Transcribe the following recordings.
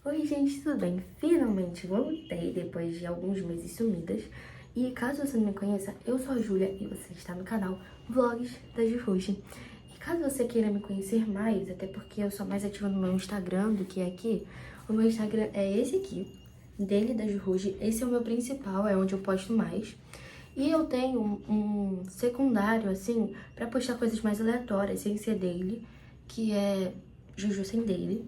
Oi, gente, tudo bem? Finalmente voltei depois de alguns meses sumidas. E caso você não me conheça, eu sou a Júlia e você está no canal Vlogs da Jujuji. E caso você queira me conhecer mais, até porque eu sou mais ativa no meu Instagram do que aqui, o meu Instagram é esse aqui, dele da Jujuji. Esse é o meu principal, é onde eu posto mais. E eu tenho um secundário, assim, pra postar coisas mais aleatórias, sem ser dele, que é Juju Sem Daily.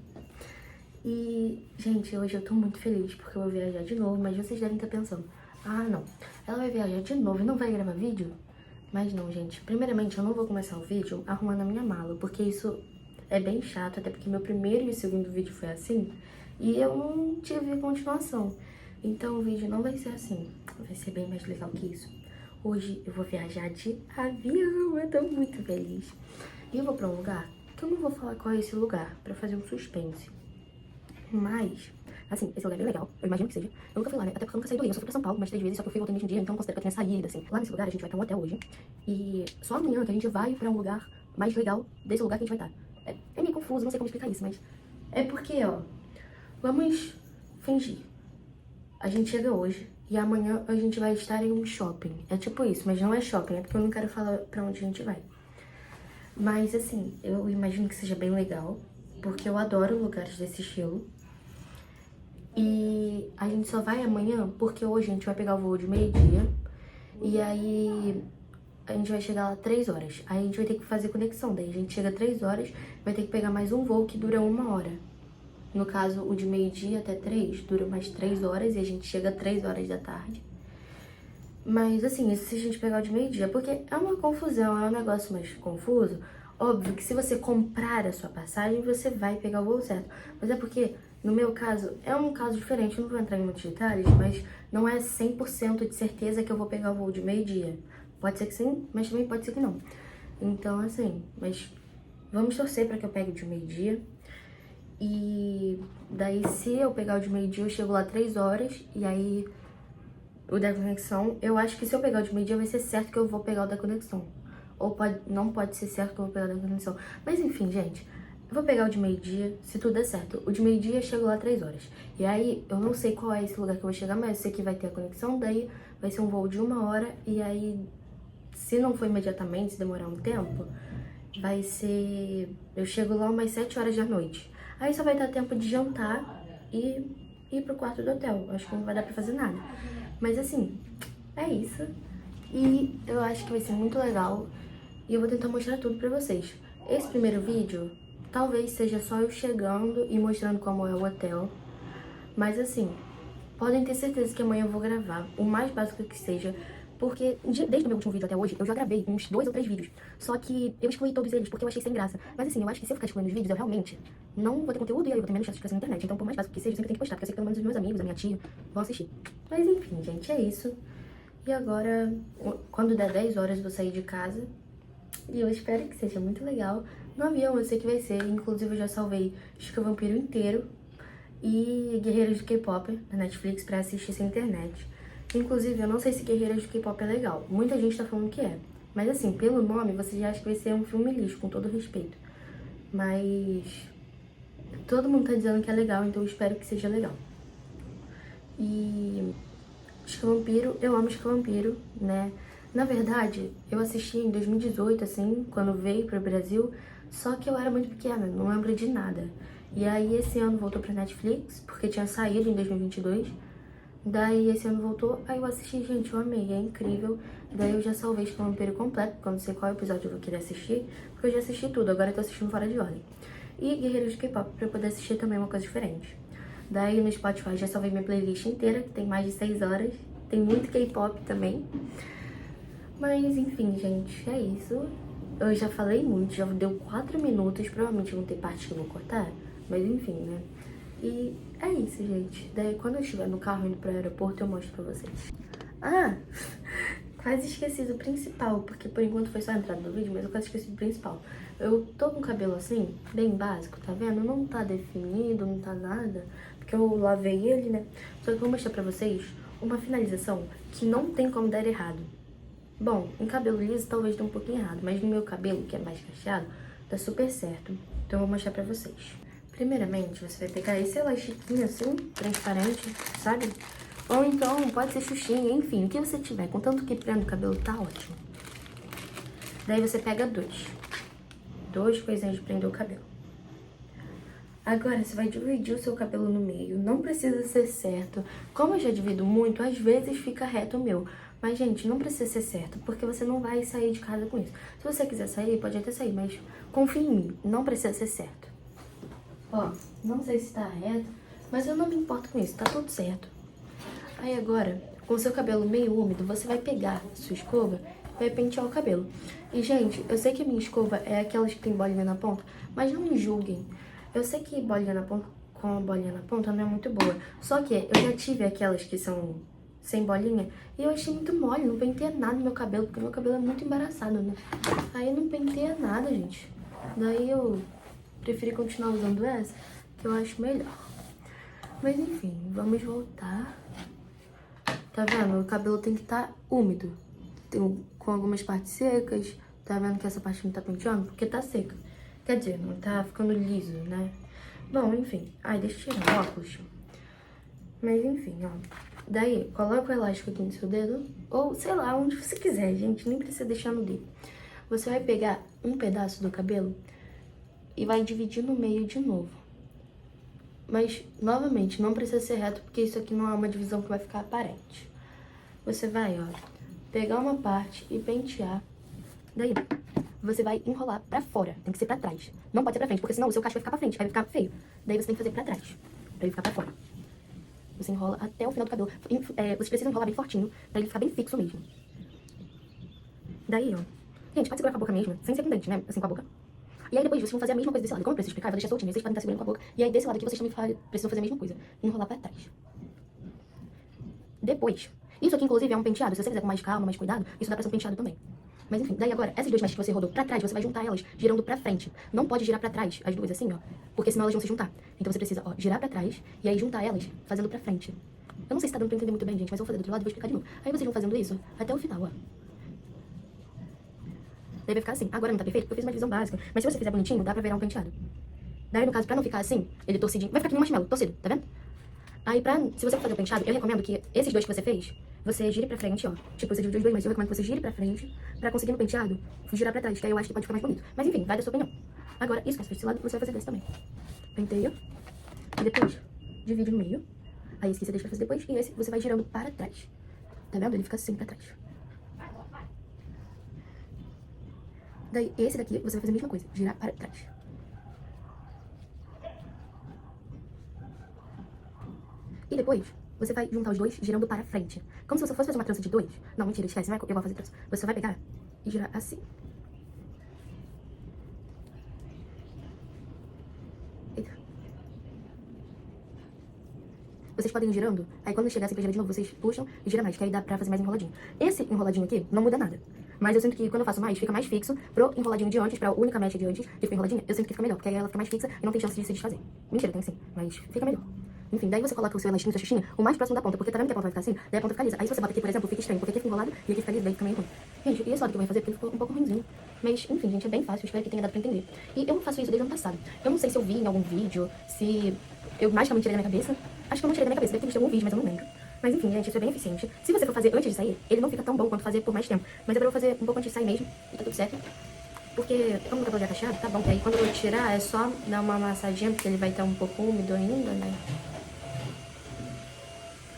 E, gente, hoje eu tô muito feliz porque eu vou viajar de novo, mas vocês devem estar pensando, ah, não, ela vai viajar de novo e não vai gravar vídeo? Mas não, gente, primeiramente eu não vou começar o vídeo arrumando a minha mala, porque isso é bem chato, até porque meu primeiro e segundo vídeo foi assim, e eu não tive continuação. Então o vídeo não vai ser assim, vai ser bem mais legal que isso. Hoje eu vou viajar de avião, eu tô muito feliz. E eu vou pra um lugar que eu não vou falar qual é esse lugar, pra fazer um suspense. Mas, assim, esse lugar é bem legal, eu imagino que seja. Eu nunca fui lá, né? Até porque eu nunca saí do Rio. Eu só fui pra São Paulo mais 3 vezes, só que eu fui ontem no mesmo dia, então eu considero que eu tenha saído, assim. Lá nesse lugar a gente vai pra um hotel hoje. E só amanhã que a gente vai pra um lugar mais legal desse lugar que a gente vai estar. É meio confuso, não sei como explicar isso, mas... É porque, ó, vamos fingir. A gente chega hoje e amanhã a gente vai estar em um shopping. É tipo isso, mas não é shopping, é porque eu não quero falar pra onde a gente vai. Mas, assim, eu imagino que seja bem legal, porque eu adoro lugares desse estilo. E a gente só vai amanhã porque hoje a gente vai pegar o voo de meio-dia. E aí a gente vai chegar lá 3 horas. Aí a gente vai ter que fazer conexão. Daí a gente chega 3 horas, vai ter que pegar mais um voo que dura 1 hora. No caso, o de meio-dia até 3 dura mais 3 horas e a gente chega 3 horas da tarde. Mas assim, isso se a gente pegar o de meio-dia, porque é uma confusão, é um negócio mais confuso. Óbvio que se você comprar a sua passagem, você vai pegar o voo certo. Mas é porque, no meu caso, é um caso diferente, eu não vou entrar em muitos detalhes, mas não é 100% de certeza que eu vou pegar o voo de meio-dia. Pode ser que sim, mas também pode ser que não. Então, assim, mas vamos torcer para que eu pegue o de meio-dia. E daí, se eu pegar o de meio-dia, eu chego lá 3 horas, e aí o da conexão, eu acho que se eu pegar o de meio-dia vai ser certo que eu vou pegar o da conexão. Ou pode, não pode ser certo que eu vou pegar o da conexão. Mas enfim, gente, eu vou pegar o de meio-dia, se tudo der certo. O de meio-dia eu chego lá 3 horas. E aí, eu não sei qual é esse lugar que eu vou chegar, mas eu sei que vai ter a conexão, daí vai ser um voo de 1 hora. E aí, se não for imediatamente, se demorar um tempo, vai ser... Eu chego lá umas 7 horas da noite. Aí só vai dar tempo de jantar e ir pro quarto do hotel. Acho que não vai dar pra fazer nada. Mas assim, é isso. E eu acho que vai ser muito legal. E eu vou tentar mostrar tudo pra vocês. Esse primeiro vídeo, talvez seja só eu chegando e mostrando como é o hotel. Mas assim, podem ter certeza que amanhã eu vou gravar, o mais básico que seja. Porque desde o meu último vídeo até hoje, eu já gravei uns 2 ou 3 vídeos. Só que eu excluí todos eles porque eu achei sem graça. Mas assim, eu acho que se eu ficar excluindo os vídeos, eu realmente não vou ter conteúdo e aí eu vou ter menos chance de crescer na internet. Então, por mais básico que seja, eu sempre tenho que postar, porque eu sei que pelo menos os meus amigos, a minha tia, vão assistir. Mas enfim, gente, é isso. E agora, quando der 10 horas, eu vou sair de casa. E eu espero que seja muito legal. No avião eu sei que vai ser, inclusive eu já salvei Chica Vampiro inteiro e Guerreiras do K-Pop na Netflix pra assistir sem internet. Inclusive, eu não sei se Guerreiras do K-Pop é legal. Muita gente tá falando que é. Mas assim, pelo nome, você já acha que vai ser um filme lixo, com todo respeito. Mas todo mundo tá dizendo que é legal, então eu espero que seja legal. E Chica Vampiro, eu amo Chica Vampiro, né? Na verdade, eu assisti em 2018, assim, quando veio pro Brasil, só que eu era muito pequena, não lembro de nada. E aí esse ano voltou pra Netflix, porque tinha saído em 2022. Daí esse ano voltou, aí eu assisti, gente, eu amei, é incrível. Daí eu já salvei Chica Vampiro completo, porque eu não sei qual episódio eu vou querer assistir, porque eu já assisti tudo, agora eu tô assistindo fora de ordem. E Guerreiros do K-Pop, pra eu poder assistir também uma coisa diferente. Daí no Spotify já salvei minha playlist inteira, que tem mais de 6 horas. Tem muito K-pop também. Mas enfim, gente, é isso. Eu já falei muito, já deu 4 minutos. Provavelmente vão ter partes que eu vou cortar. Mas enfim, né? E é isso, gente. Daí quando eu estiver no carro indo pro aeroporto, eu mostro pra vocês. Ah! Quase esqueci do principal, porque por enquanto foi só a entrada do vídeo, mas eu quase esqueci do principal. Eu tô com o cabelo assim, bem básico, tá vendo? Não tá definido, não tá nada, porque eu lavei ele, né? Só que eu vou mostrar pra vocês uma finalização que não tem como dar errado. Bom, em cabelo liso talvez dê um pouquinho errado, mas no meu cabelo, que é mais cacheado, tá super certo. Então eu vou mostrar pra vocês. Primeiramente, você vai pegar esse elastiquinho assim, transparente, sabe? Ou então, pode ser xuxinha, enfim, o que você tiver. Contanto que prenda o cabelo, tá ótimo. Daí você pega duas coisinhas de prender o cabelo. Agora, você vai dividir o seu cabelo no meio. Não precisa ser certo. Como eu já divido muito, às vezes fica reto o meu. Mas, gente, não precisa ser certo, porque você não vai sair de casa com isso. Se você quiser sair, pode até sair, mas confia em mim, não precisa ser certo. Ó, não sei se tá reto, mas eu não me importo com isso, tá tudo certo. Aí agora, com o seu cabelo meio úmido, você vai pegar a sua escova e vai pentear o cabelo. E, gente, eu sei que a minha escova é aquelas que tem bolinha na ponta, mas não me julguem. Eu sei que bolinha na ponta, com a bolinha na ponta não é muito boa. Só que eu já tive aquelas que são sem bolinha e eu achei muito mole, não penteia nada no meu cabelo, porque meu cabelo é muito embaraçado, né? Aí eu não penteia nada, gente. Daí eu preferi continuar usando essa, que eu acho melhor. Mas enfim, vamos voltar. Tá vendo? O cabelo tem que estar úmido. Com algumas partes secas. Tá vendo que essa parte não tá penteando? Porque tá seca. Quer dizer, não tá ficando liso, né? Bom, enfim. Ai, deixa eu tirar o óculos. Mas enfim, ó. Daí, coloca o elástico aqui no seu dedo. Ou, sei lá, onde você quiser, gente. Nem precisa deixar no dedo. Você vai pegar um pedaço do cabelo e vai dividir no meio de novo. Mas, novamente, não precisa ser reto, porque isso aqui não é uma divisão que vai ficar aparente. Você vai, ó, pegar uma parte e pentear. Daí, você vai enrolar pra fora. Tem que ser pra trás. Não pode ser pra frente, porque senão o seu cacho vai ficar pra frente, aí vai ficar feio. Daí você tem que fazer pra trás, pra ele ficar pra fora. Você enrola até o final do cabelo. Você precisa enrolar bem fortinho, pra ele ficar bem fixo mesmo. Daí, ó. Gente, pode segurar com a boca mesmo, sem ser com dente, né? Assim, com a boca. E aí depois vocês vão fazer a mesma coisa desse lado. Como eu preciso explicar, eu vou deixar soltinho. Vocês podem estar segurando com a boca. E aí desse lado aqui vocês também precisam fazer a mesma coisa. Enrolar pra trás. Depois. Isso aqui, inclusive, é um penteado. Se você fizer com mais calma, mais cuidado, isso dá pra ser um penteado também. Mas enfim, daí agora, essas duas mechas que você rodou pra trás, você vai juntar elas girando pra frente. Não pode girar pra trás, as duas assim, ó. Porque senão elas vão se juntar. Então você precisa, ó, girar pra trás e aí juntar elas fazendo pra frente. Eu não sei se tá dando pra entender muito bem, gente, mas eu vou fazer do outro lado e vou explicar de novo. Aí vocês vão fazendo isso até o final, ó. Daí vai ficar assim. Agora não tá perfeito porque eu fiz uma divisão básica. Mas se você fizer bonitinho, dá pra virar um penteado. Daí, no caso, pra não ficar assim, ele torcidinho, vai ficar que nem um marshmallow, torcido, tá vendo? Aí, se você for fazer o penteado, eu recomendo que esses dois que você fez, você gire pra frente, ó. Tipo, você dividiu os dois, mas eu recomendo que você gire pra frente pra conseguir no penteado girar pra trás, que aí eu acho que pode ficar mais bonito. Mas enfim, vai da sua opinião. Agora, isso que você fez desse lado, você vai fazer desse também. Penteia. E depois, divide no meio. Aí esse que você deixa pra fazer depois, e esse você vai girando para trás. Tá vendo? Ele fica assim pra trás. Daí, esse daqui, você vai fazer a mesma coisa, girar para trás. E depois, você vai juntar os dois girando para frente. Como se você fosse fazer uma trança de dois. Não, mentira, esquece, eu vou fazer trança. Você vai pegar e girar assim. Eita. Vocês podem ir girando, aí quando chegar assim pra girar de novo, vocês puxam e gira mais, que aí dá pra fazer mais enroladinho. Esse enroladinho aqui não muda nada. Mas eu sinto que quando eu faço mais, fica mais fixo pro enroladinho de antes, pra única mecha de antes, que fica enroladinha, eu sinto que fica melhor, porque aí ela fica mais fixa e não tem chance de se desfazer. Mentira, tem sim, mas fica melhor. Enfim, daí você coloca o seu elastinho, sua xuxinha, o mais próximo da ponta, porque tá vendo que a ponta vai ficar assim? Daí a ponta fica lisa. Aí se você bota aqui, por exemplo, fica estranho, porque aqui fica enrolado e aqui fica liso, daí fica meio ruim. Gente, e esse lado que eu vou fazer, porque ele ficou um pouco ruimzinho. Mas, enfim, gente, é bem fácil, espero que tenha dado pra entender. E eu faço isso desde o ano passado. Eu não sei se eu vi em algum vídeo, se eu magicamente tirei da minha cabeça. Acho que eu não tirei da minha cabeça, deve ter visto algum vídeo, mas eu não lembro. Mas enfim, gente, isso é bem eficiente. Se você for fazer antes de sair, ele não fica tão bom quanto fazer por mais tempo. Mas é pra eu fazer um pouco antes de sair mesmo, e tá tudo certo. Porque, como o cabelo já tá chato, tá bom. Que aí quando eu tirar, é só dar uma massadinha, porque ele vai estar um pouco úmido ainda, né?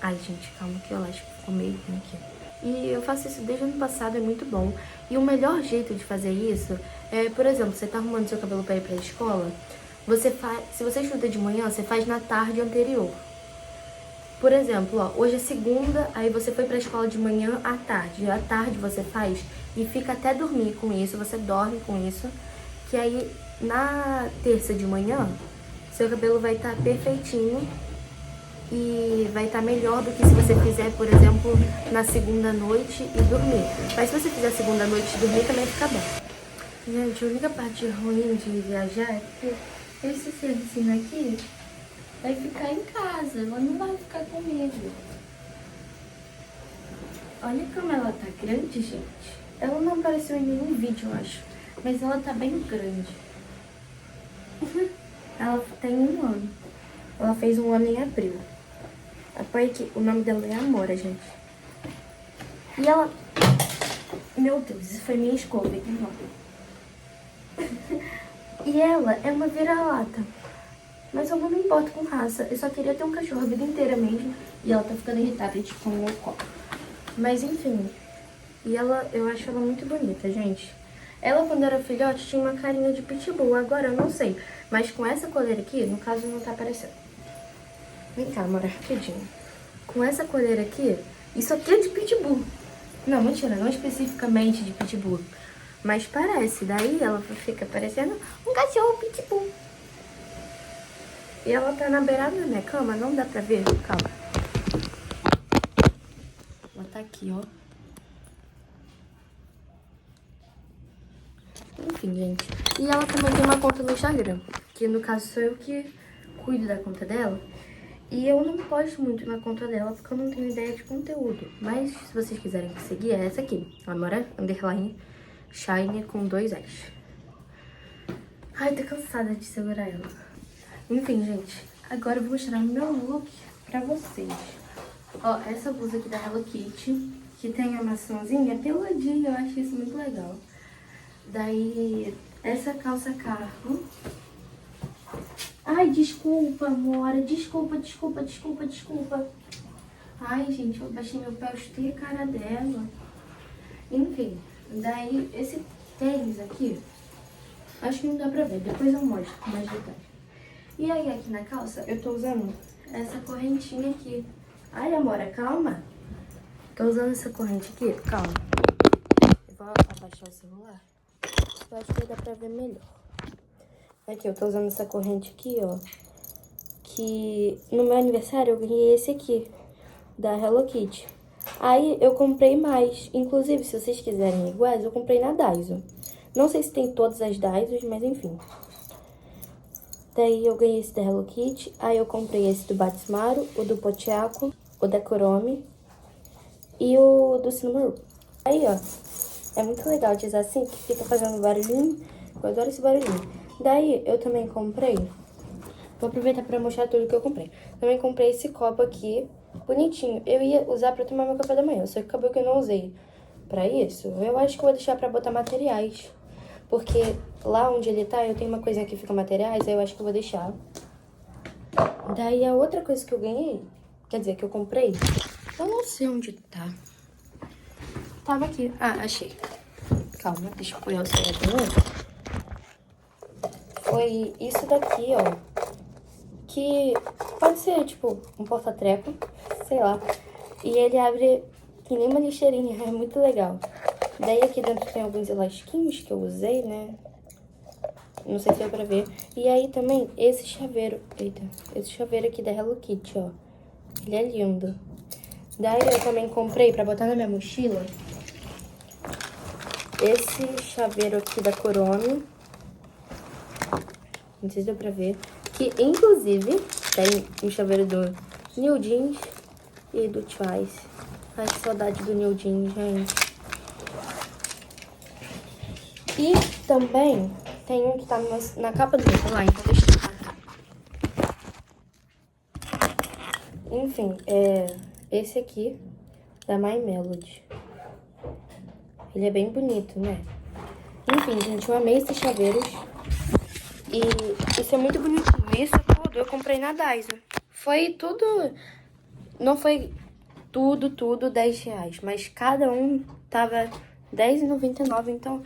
Ai, gente, calma que eu acho que ficou meio ruim aqui. E eu faço isso desde o ano passado, é muito bom. E o melhor jeito de fazer isso é, por exemplo, você tá arrumando seu cabelo pra ir pra escola, você faz, se você estuda de manhã, você faz na tarde anterior. Por exemplo, ó, hoje é segunda, aí você foi pra escola de manhã à tarde. À tarde você faz e fica até dormir com isso, você dorme com isso. Que aí, na terça de manhã, seu cabelo vai estar perfeitinho e vai estar melhor do que se você fizer, por exemplo, na segunda noite e dormir. Mas se você fizer segunda noite e dormir, também fica bom. Gente, a única parte ruim de viajar é que esse servicinho aqui vai ficar em casa, ela não vai ficar comigo. Olha como ela tá grande, gente. Ela não apareceu em nenhum vídeo, eu acho. Mas ela tá bem grande. Ela tem 1 ano. Ela fez 1 ano em abril. Apoia aqui. O nome dela é Amora, gente. E ela... Meu Deus, isso foi minha escova, hein? E ela é uma vira-lata. Mas eu não me importo com raça. Eu só queria ter um cachorro a vida inteira mesmo. E ela tá ficando irritada, tipo, com o meu copo. Mas enfim. E ela, eu acho ela muito bonita, gente. Ela, quando era filhote, tinha uma carinha de pitbull. Agora eu não sei. Mas com essa coleira aqui, no caso não tá aparecendo. Vem cá, amor, rapidinho. Com essa coleira aqui, isso aqui é de pitbull. Não, mentira, não especificamente de pitbull. Mas parece, daí ela fica parecendo um cachorro pitbull. E ela tá na beirada da minha cama, não dá pra ver? Calma. Ela tá aqui, ó. Enfim, gente. E ela também tem uma conta no Instagram, que no caso sou eu que cuido da conta dela. E eu não posto muito na conta dela, porque eu não tenho ideia de conteúdo. Mas se vocês quiserem seguir, é essa aqui. Amora, _ Shine com 2 S. Ai, tô cansada de segurar ela. Enfim, gente. Agora eu vou mostrar o meu look pra vocês. Ó, essa blusa aqui da Hello Kitty, que tem a maçãzinha peladinha. Eu acho isso muito legal. Daí, essa calça carro. Ai, desculpa, amora. Desculpa. Ai, gente, eu baixei meu pé, eu chutei a cara dela. Enfim, daí esse tênis aqui, acho que não dá pra ver, depois eu mostro com mais detalhes. E aí aqui na calça eu tô usando essa correntinha aqui. Ai, amora, calma. Tô usando essa corrente aqui, calma. Eu vou abaixar o celular. Eu acho que dá pra ver melhor. Aqui, eu tô usando essa corrente aqui, ó. Que no meu aniversário eu ganhei esse aqui, da Hello Kitty. Aí eu comprei mais. Inclusive, se vocês quiserem iguais, eu comprei na Daiso. Não sei se tem todas as Daisos, mas enfim. Daí eu ganhei esse da Hello Kitty. Aí eu comprei esse do Batsmaru, o do Pochaco, o da Kuromi e o do Cinnamon. Aí, ó. É muito legal de usar assim, que fica fazendo barulhinho. Eu adoro esse barulhinho. Daí eu também comprei... Vou aproveitar pra mostrar tudo que eu comprei. Também comprei esse copo aqui, bonitinho. Eu ia usar pra tomar meu café da manhã, só que acabou que eu não usei pra isso. Eu acho que eu vou deixar pra botar materiais. Porque lá onde ele tá, eu tenho uma coisinha que fica materiais, aí eu acho que eu vou deixar. Daí a outra coisa que eu ganhei, quer dizer, que eu comprei, eu não sei onde tá. Tava aqui. Ah, achei. Calma, deixa eu apoiar o celular de novo. Foi isso daqui, ó. Que pode ser, tipo, um porta-treco, sei lá. E ele abre que nem uma lixeirinha, é muito legal. Daí aqui dentro tem alguns elastiquinhos que eu usei, né? Não sei se deu pra ver. E aí também esse chaveiro, eita, esse chaveiro aqui da Hello Kitty, ó. Ele é lindo. Daí eu também comprei pra botar na minha mochila esse chaveiro aqui da Kuromi. Não sei se deu pra ver. Que, inclusive, tem um chaveiro do New Jeans e do Twice. Ai, que saudade do New Jeans, gente. E também tem um que tá na capa do meu celular, então deixa eu colocar. Enfim, é esse aqui, da My Melody. Ele é bem bonito, né? Enfim, gente, eu amei esses chaveiros. E isso é muito bonitinho. Isso tudo eu comprei na Daiso. Foi tudo... Não foi tudo R$10. Mas cada um tava R$10,99. Então,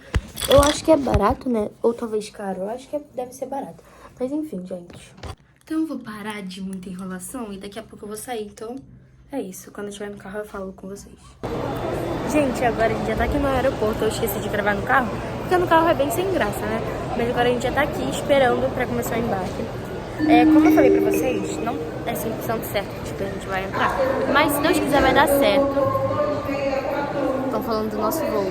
eu acho que é barato, né? Ou talvez caro. Eu acho que deve ser barato. Mas enfim, gente. Então eu vou parar de muita enrolação. E daqui a pouco eu vou sair. Então, é isso. Quando eu estiver no carro, eu falo com vocês. Gente, agora a gente já tá aqui no aeroporto. Eu esqueci de gravar no carro. Porque no carro é bem sem graça, né? Mas agora a gente já tá aqui esperando pra começar o embarque. Como eu falei pra vocês, não é 100% certo que a gente vai entrar. Mas se Deus quiser vai dar certo. Estão falando do nosso voo.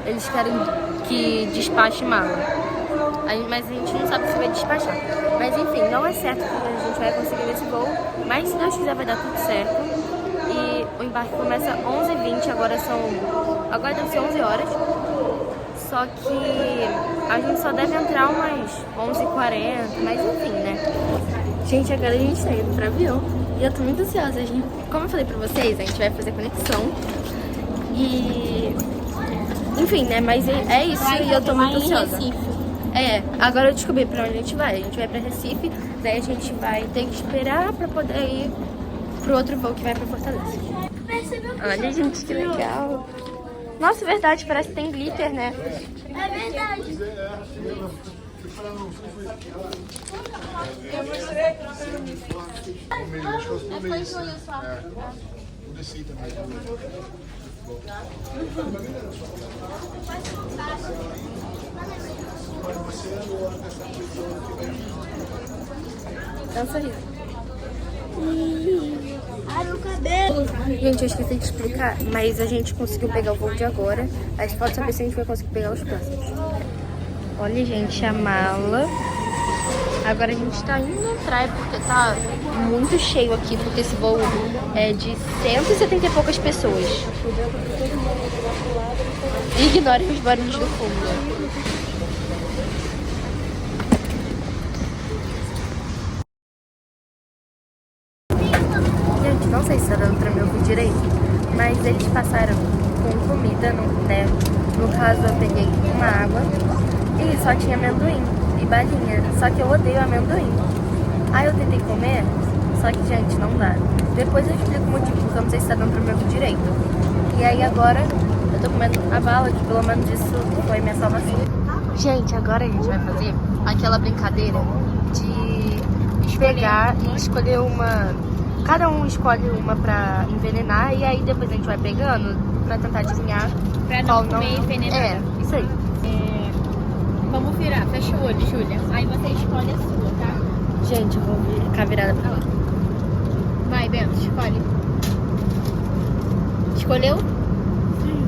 Eles querem que despache mala. Mas a gente não sabe se vai despachar. Mas enfim, não é certo que a gente vai conseguir nesse voo, mas se Deus quiser vai dar tudo certo. E o embarque começa às 11h20, agora deve ser 11 horas. Só que a gente só deve entrar umas 11h40, mas enfim, né? Gente, agora a gente tá indo pro avião e eu tô muito ansiosa. Como eu falei pra vocês, a gente vai fazer conexão e... Enfim, né? Mas é isso e eu tô muito ansiosa. Agora eu descobri pra onde a gente vai. A gente vai pra Recife, daí a gente vai ter que esperar pra poder ir pro outro voo que vai pra Fortaleza. Olha, gente, que legal. Nossa, verdade, parece que tem glitter, né? É verdade. Dá um sorriso. Ai, o cabelo. Gente, eu esqueci de explicar, mas a gente conseguiu pegar o voo de agora. Mas falta saber se a gente vai conseguir pegar os próximos. Olha, gente, a mala. Agora a gente tá indo entrar, porque tá muito cheio aqui, porque esse voo é de 170 e poucas pessoas. Ignorem os barulhos do fundo. Gente, não sei se tá dando pra me ouvir direito, mas eles passaram com comida, né? No caso, eu peguei uma água e só tinha amendoim e balinha. Só que eu odeio amendoim. Aí eu tentei comer, só que, gente, não dá. Depois eu explico o motivo, porque eu não sei se tá dando pra me ouvir direito. E aí agora eu tô comendo a bala, que pelo menos isso foi minha salvação. Gente, agora a gente vai fazer aquela brincadeira de pegar e escolher uma... Cada um escolhe uma pra envenenar e aí depois a gente vai pegando pra tentar adivinhar pra qual não comer envenenada. É, isso aí. Vamos virar, fecha o olho, Júlia. Aí você escolhe a sua, tá? Gente, eu vou ficar virada pra lá. Vai, Bento, escolhe. Escolheu? Sim.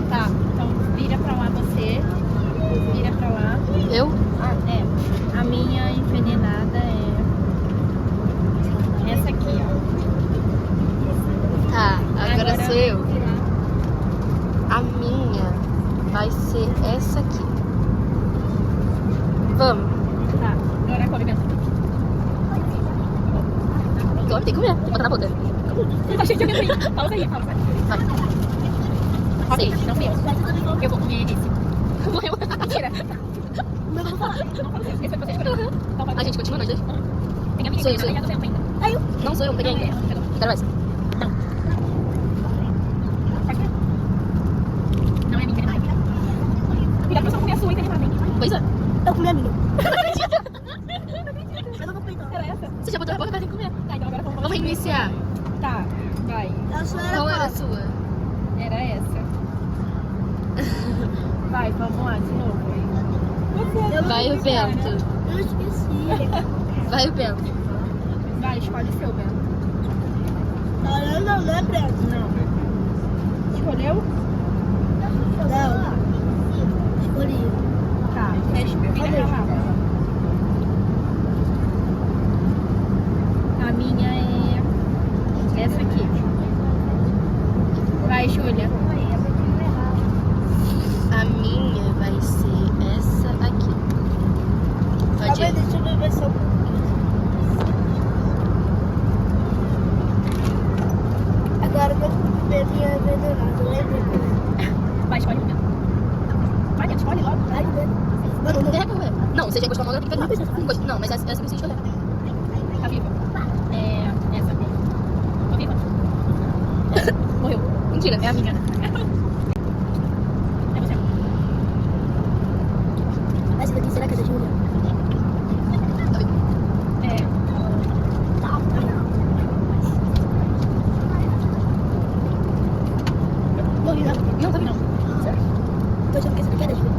Tá, então vira pra lá você. Vira pra lá. Eu? É. A minha envenenada é essa aqui, ó. Tá, agora sou eu. A minha vai ser essa aqui. Vamos. Tá, agora come, Bento. Agora tem que comer. Bota na boca. Tá cheio de amendoim. Pausa aí, pausa. Vai. Ok, não fui eu. Eu vou comer esse. Morreu. Mentira. Não vou falar. Não fala esse foi você escolheu. Então vai. A gente continua nós dois? Tem a minha Sou eu, envenenada e a do Bento ainda. Não sou eu, não peguei ainda. Quero essa. Não. Pode ser? Não é minha envenenada. Cuidado pra você não comer a sua envenenada, hein? Pois é. Eu comi a minha. Eu não vou pegar. Era essa? Você já botou na boca, vai ter que comer. Tá, então agora Vamos iniciar. Tá, vai. A sua era Qual era a qual? sua? Era essa. Vai, vamos lá, de novo. Vai o Bento. Eu esqueci. Vai o Bento. Vai, escolhe o seu, Bento. Não é branco. Não. Escolheu? Não. Escolhi. Tá, vira pra lá. A minha é essa aqui. Vai, Júlia. A minha vai ser essa aqui. Pode Calma aí, ir. deixa eu ver só um pouquinho. Agora eu vou comer minha envenenada, lembra? Vai, escolhe o meu. Vai, Bento, escolhe logo. Vai, Mano, não tem regra. Não, você já encostou a mão, agora tem que pegar. Não, mas essa que você escolheu. Tá viva. É essa aqui. Tá viva? Morreu. Mentira. É a minha. É você. Essa daqui será que é da Júlia? É. Tá. Morri, não. Não, tá não. Sério? Tô achando que essa daqui é da Júlia.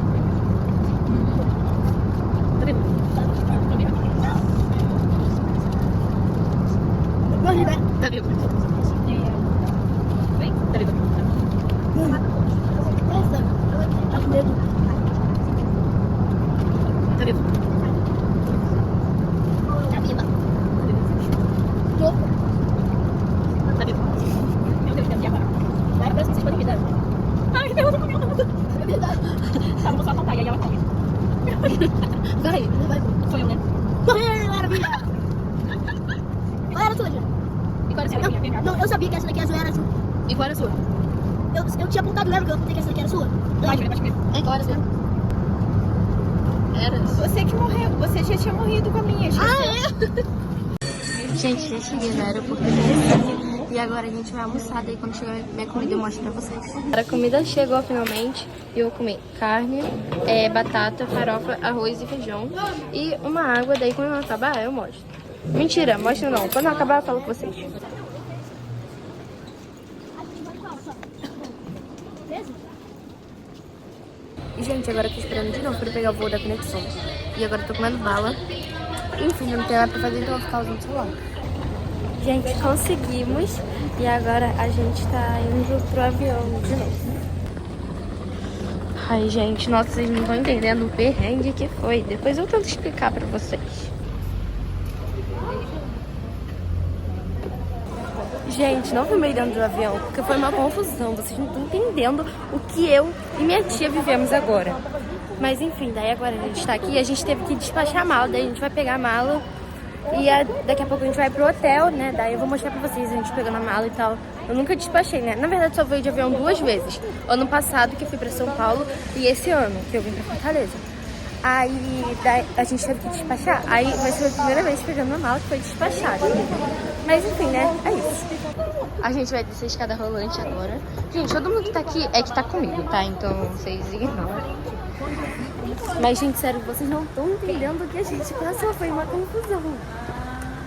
Tá viva? Tá viva. Morri, né? Tá vivo. Vem. Tá vivo. Essa. Tá com medo. Tá vivo. Tá viva. Tá, vou só contar, e aí ela come. Vai, não vai. Sou eu, né? Maravilha. Qual era a sua, Júlia? E qual era a sua? Não, eu sabia que essa daqui azul era a sua. E qual era a sua? Eu tinha apontado, lembra que eu apontei que essa daqui era a sua? Vai, Júlia, pode comer. Qual era a sua? Era? Você que morreu, você já tinha morrido com a minha. Gente, já cheguei no aeroporto e agora a gente vai almoçar. Daí quando chegar minha comida eu mostro pra vocês. A comida chegou finalmente e eu vou comer carne, batata, farofa, arroz e feijão e uma água. Daí quando eu acabar eu mostro. Mentira, mostro não. Quando eu acabar eu falo com vocês. E gente, agora eu tô esperando de novo pra pegar o voo da conexão. E agora eu tô comendo bala. Enfim, eu não tenho nada pra fazer, então eu vou ficar usando o celular. Gente, conseguimos. E agora a gente tá indo pro avião de novo. Ai, gente, nossa, vocês não estão entendendo o perrengue que foi. Depois eu tento explicar pra vocês. Gente, não filmei dentro do avião, porque foi uma confusão. Vocês não estão entendendo o que eu e minha tia vivemos agora. Mas enfim, daí agora a gente tá aqui e a gente teve que despachar a mala. Daí a gente vai pegar a mala e daqui a pouco a gente vai pro hotel, né? Daí eu vou mostrar pra vocês a gente pegando a mala e tal. Eu nunca despachei, né? Na verdade, só fui de avião 2 vezes. Ano passado, que eu fui pra São Paulo, e esse ano, que eu vim pra Fortaleza. Aí daí, a gente teve que despachar. Aí vai ser a primeira vez pegando a mala que foi despachada. Mas enfim, né? É isso. A gente vai descer a escada rolante agora. Gente, todo mundo que tá aqui é que tá comigo, tá? Então vocês ignoram. Mas, gente, sério, vocês não estão entendendo o que a gente passou. Foi uma confusão.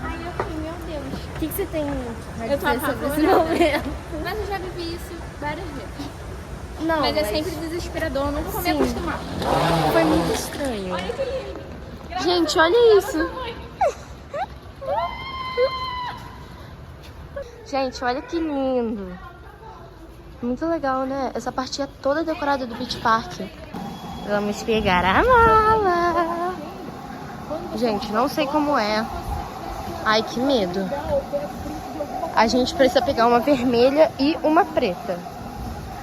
Ai, eu fiquei, meu Deus. O que você tem a Eu tô dizer sobre esse apavorada. momento? Mas eu já vivi isso várias vezes. Não, Mas é sempre desesperador, eu nunca vou me Sim. acostumar. Foi muito estranho. Olha que lindo. Gente, olha isso. Gente, olha que lindo. Muito legal, né? Essa parte é toda decorada do Beach Park. Vamos pegar a mala. Gente, não sei como é. Ai, que medo. A gente precisa pegar uma vermelha e uma preta.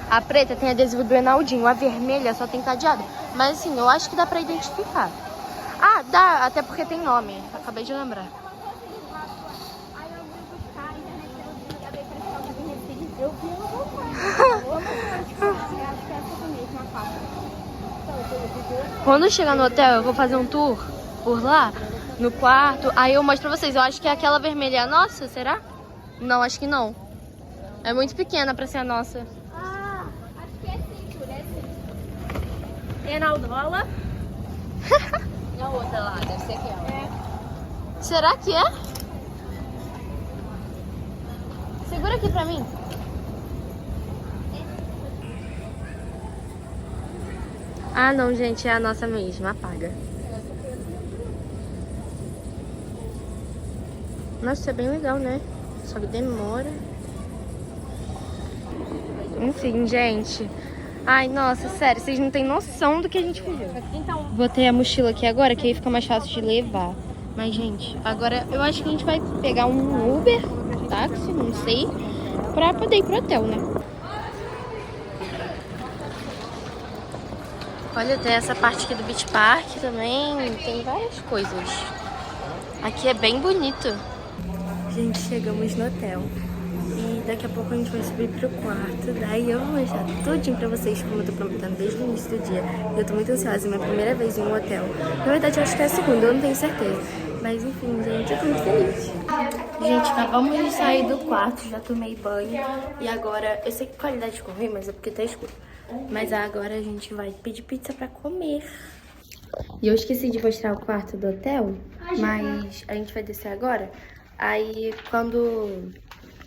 A preta tem adesivo do Enaldinho, a vermelha só tem cadeado. Mas assim, eu acho que dá pra identificar. Ah, dá, até porque tem nome. Acabei de lembrar. Aí eu fui buscar a internet pelo dia, eu vi no voltar. Acho que é essa mesmo, a faixa. Quando chegar no hotel, eu vou fazer um tour por lá, no quarto. Aí eu mostro pra vocês. Eu acho que é aquela vermelha a nossa, será? Não, acho que não. É muito pequena pra ser a nossa. Ah, acho que é sim, Júlia, é sim. Enaldola. E a outra lá, deve ser aquela. Será que é? Segura aqui pra mim. Ah, não, gente, é a nossa mesma. Apaga. Nossa, isso é bem legal, né? Só que demora. Enfim, gente. Ai, nossa, sério, vocês não têm noção do que a gente viveu. Então, Botei a mochila aqui agora, que aí fica mais fácil de levar. Mas, gente, agora eu acho que a gente vai pegar um Uber, táxi, não sei, pra poder ir pro hotel, né? Olha, tem essa parte aqui do Beach Park também, tem várias coisas. Aqui é bem bonito. Gente, chegamos no hotel. E daqui a pouco a gente vai subir pro quarto. Daí eu vou mostrar tudinho pra vocês, como eu tô prometendo desde o início do dia. Eu tô muito ansiosa, é minha primeira vez em um hotel. Na verdade, eu acho que é a segunda, eu não tenho certeza. Mas enfim, gente, eu tô muito feliz. Gente, acabamos de sair do quarto, já tomei banho. E agora, eu sei que a qualidade ficou ruim, mas é porque tá escuro. Mas agora a gente vai pedir pizza pra comer. E eu esqueci de mostrar o quarto do hotel, mas a gente vai descer agora. Aí, quando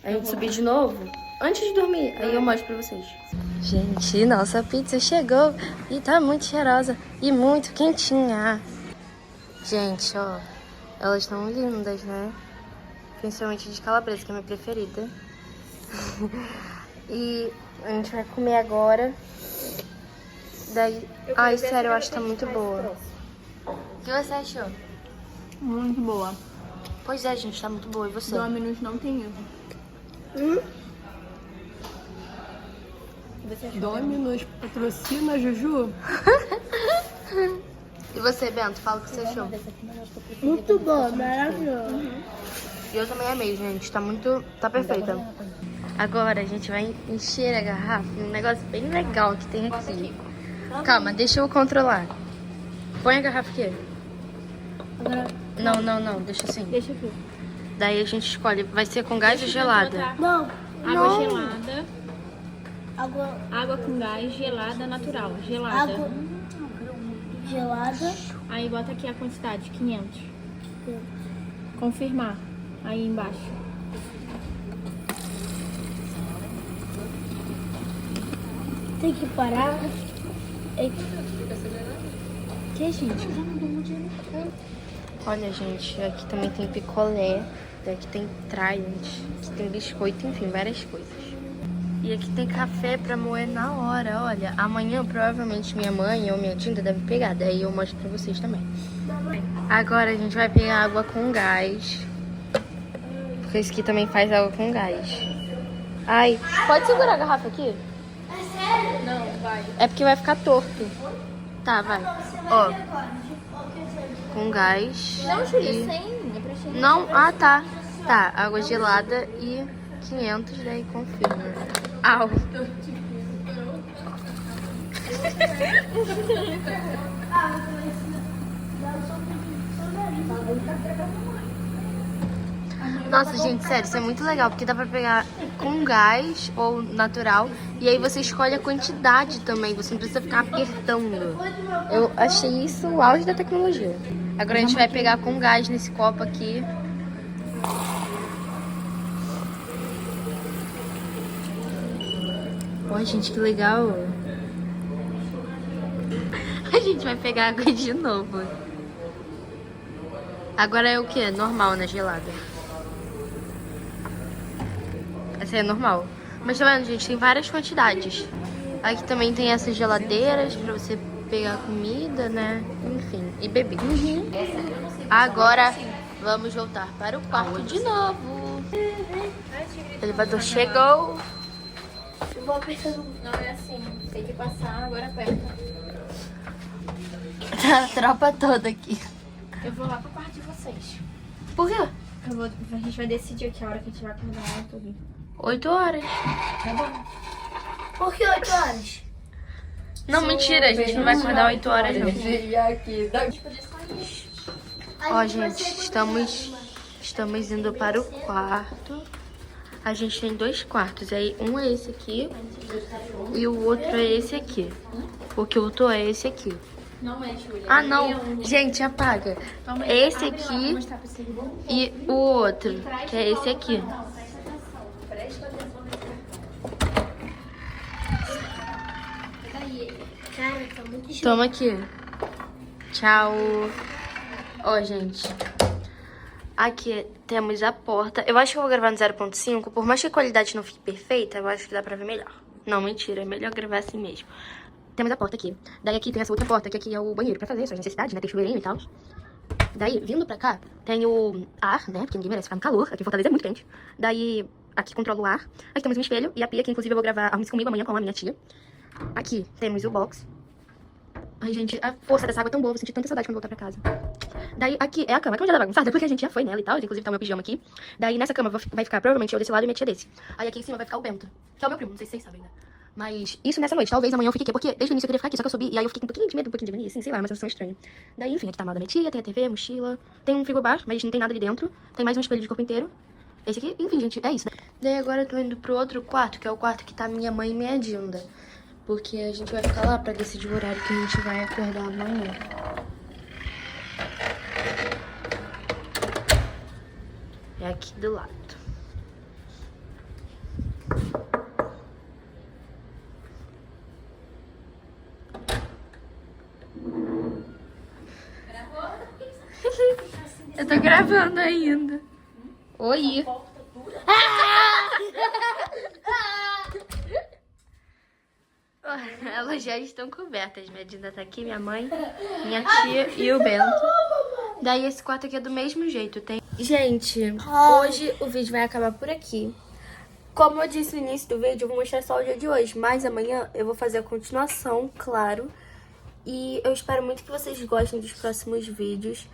a gente subir de novo, antes de dormir, aí eu mostro pra vocês. Gente, nossa pizza chegou e tá muito cheirosa e muito quentinha. Gente, ó, elas estão lindas, né? Principalmente de calabresa, que é a minha preferida. E a gente vai comer agora. Daí... Ai, sério, eu acho que tá muito boa. O que você achou? muito boa. Pois é, gente, tá muito boa. E você? Domino's não tem erro. Domino's patrocina, Juju? E você, Bento, fala o que você achou. Muito bom, maravilhoso. E eu também amei, gente. Tá perfeita. Agora a gente vai encher a garrafa em um negócio bem legal que tem aqui. Calma, deixa eu controlar. Põe a garrafa aqui. Não, deixa assim. Deixa aqui. Daí a gente escolhe, vai ser com gás ou gelada? Não, Água gelada. água, Água com gás gelada natural. Gelada. água gelada. Aí bota aqui a quantidade, 500. Confirmar. Aí embaixo. Tem que parar. Que, gente? Olha, gente, aqui também tem picolé, aqui tem Trident, aqui tem biscoito, enfim, várias coisas. E aqui tem café pra moer na hora, olha. Amanhã, provavelmente, minha mãe ou minha tinta deve pegar, daí eu mostro pra vocês também. Agora a gente vai pegar água com gás, porque esse aqui também faz água com gás. Ai, pode segurar a garrafa aqui? Não, vai. É porque vai ficar torto. Tá, vai. Ó, com gás. Não, Júlia, e... 100. É pra chegar. Não, ah tá. Tá, água gelada e 500, daí confirma. Au. Nossa, gente, sério, isso é muito legal, porque dá pra pegar com gás ou natural, e aí você escolhe a quantidade também, você não precisa ficar apertando. Eu achei isso o auge da tecnologia. Agora a gente vai pegar com gás nesse copo aqui. Ó, gente, que legal. A gente vai pegar água de novo. Agora é o que? Normal, né? Gelada. Essa é normal. Mas tá vendo, gente? Tem várias quantidades. Aqui também tem essas geladeiras pra você pegar comida, né? Enfim, e beber. Agora vamos voltar para o quarto de novo. O elevador chegou. Eu vou apertando. Não é assim. Tem que passar, agora aperta. Tá a tropa toda aqui. Eu vou lá pro quarto de vocês. Por quê? A gente vai decidir aqui a hora que a gente vai acordar tudo. 8 horas. Tá bom. Por que 8 horas? Não, mentira, a gente não vai acordar 8 horas, não. Ó, gente, estamos indo para o quarto. A gente tem 2 quartos. Aí um é esse aqui e o outro é esse aqui. Porque o outro é esse aqui. Não é, Júlia. Ah, não. Gente, apaga. Esse aqui e o outro, que é esse aqui. Cara, tá muito chato. Toma aqui. Tchau. Ó, gente. Aqui temos a porta. Eu acho que eu vou gravar no 0.5. Por mais que a qualidade não fique perfeita, eu acho que dá pra ver melhor. Não, mentira. É melhor gravar assim mesmo. Temos a porta aqui. Daí aqui tem essa outra porta, que aqui é o banheiro pra fazer suas necessidades, né? Tem chuveirinho e tal. Daí, vindo pra cá, tem o ar, né? Porque ninguém merece ficar no calor. Aqui em Fortaleza é muito quente. Daí, aqui controla o ar. Aqui temos um espelho e a pia, que inclusive eu vou gravar Arrume-se Comigo amanhã com a minha tia. Aqui temos o box. Ai, gente, a força dessa água é tão boa. Vou sentir tanta saudade quando voltar pra casa. Daí, aqui é a cama. A cama já tá bagunçada, porque a gente já foi nela e tal. Inclusive tá o meu pijama aqui. Daí, nessa cama vai ficar provavelmente eu desse lado e minha tia desse. Aí aqui em cima vai ficar o Bento, que é o meu primo. Não sei se vocês sabem, né? Mas isso nessa noite. Talvez amanhã eu fique aqui. Porque desde o início eu queria ficar aqui, só que eu subi. E aí eu fiquei com um pouquinho de medo, um pouquinho de agonia, assim, sei lá, uma sensação estranha. Daí, enfim, aqui tá a mala da minha tia, tem a TV, mochila. Tem um frigobar, mas não tem nada ali dentro. Tem mais um espelho de corpo inteiro. Esse aqui, enfim, gente, é isso, né? Daí agora eu tô indo pro outro quarto, que é o quarto que tá minha mãe e minha Dinda. Porque a gente vai ficar lá pra decidir o horário que a gente vai acordar amanhã. É aqui do lado. Eu tô gravando ainda. Oi. Elas já estão cobertas. Minha Dinda tá aqui, minha mãe, minha tia e o Bento. Daí esse quarto aqui é do mesmo jeito. Tem... Gente, hoje o vídeo vai acabar por aqui. Como eu disse no início do vídeo, eu vou mostrar só o dia de hoje. Mas amanhã eu vou fazer a continuação, claro. E eu espero muito que vocês gostem dos próximos vídeos.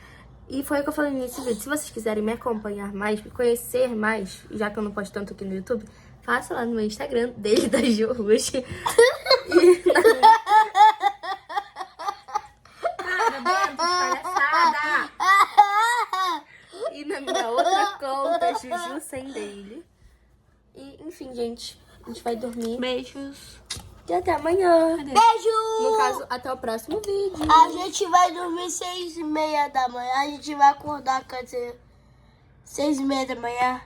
E foi o que eu falei no início do vídeo. Se vocês quiserem me acompanhar mais, me conhecer mais, já que eu não posto tanto aqui no YouTube, faça lá no meu Instagram, desde da Ju Rush. E na minha outra conta, Juju sem dele. E, enfim, gente, a gente vai dormir. Beijos. E até amanhã. Beijo! No caso, até o próximo vídeo. A gente vai dormir 6h30 da manhã. A gente vai acordar, quer dizer, 6h30 da manhã.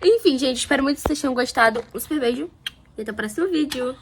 Enfim, gente, espero muito que vocês tenham gostado. Um super beijo e até o próximo vídeo.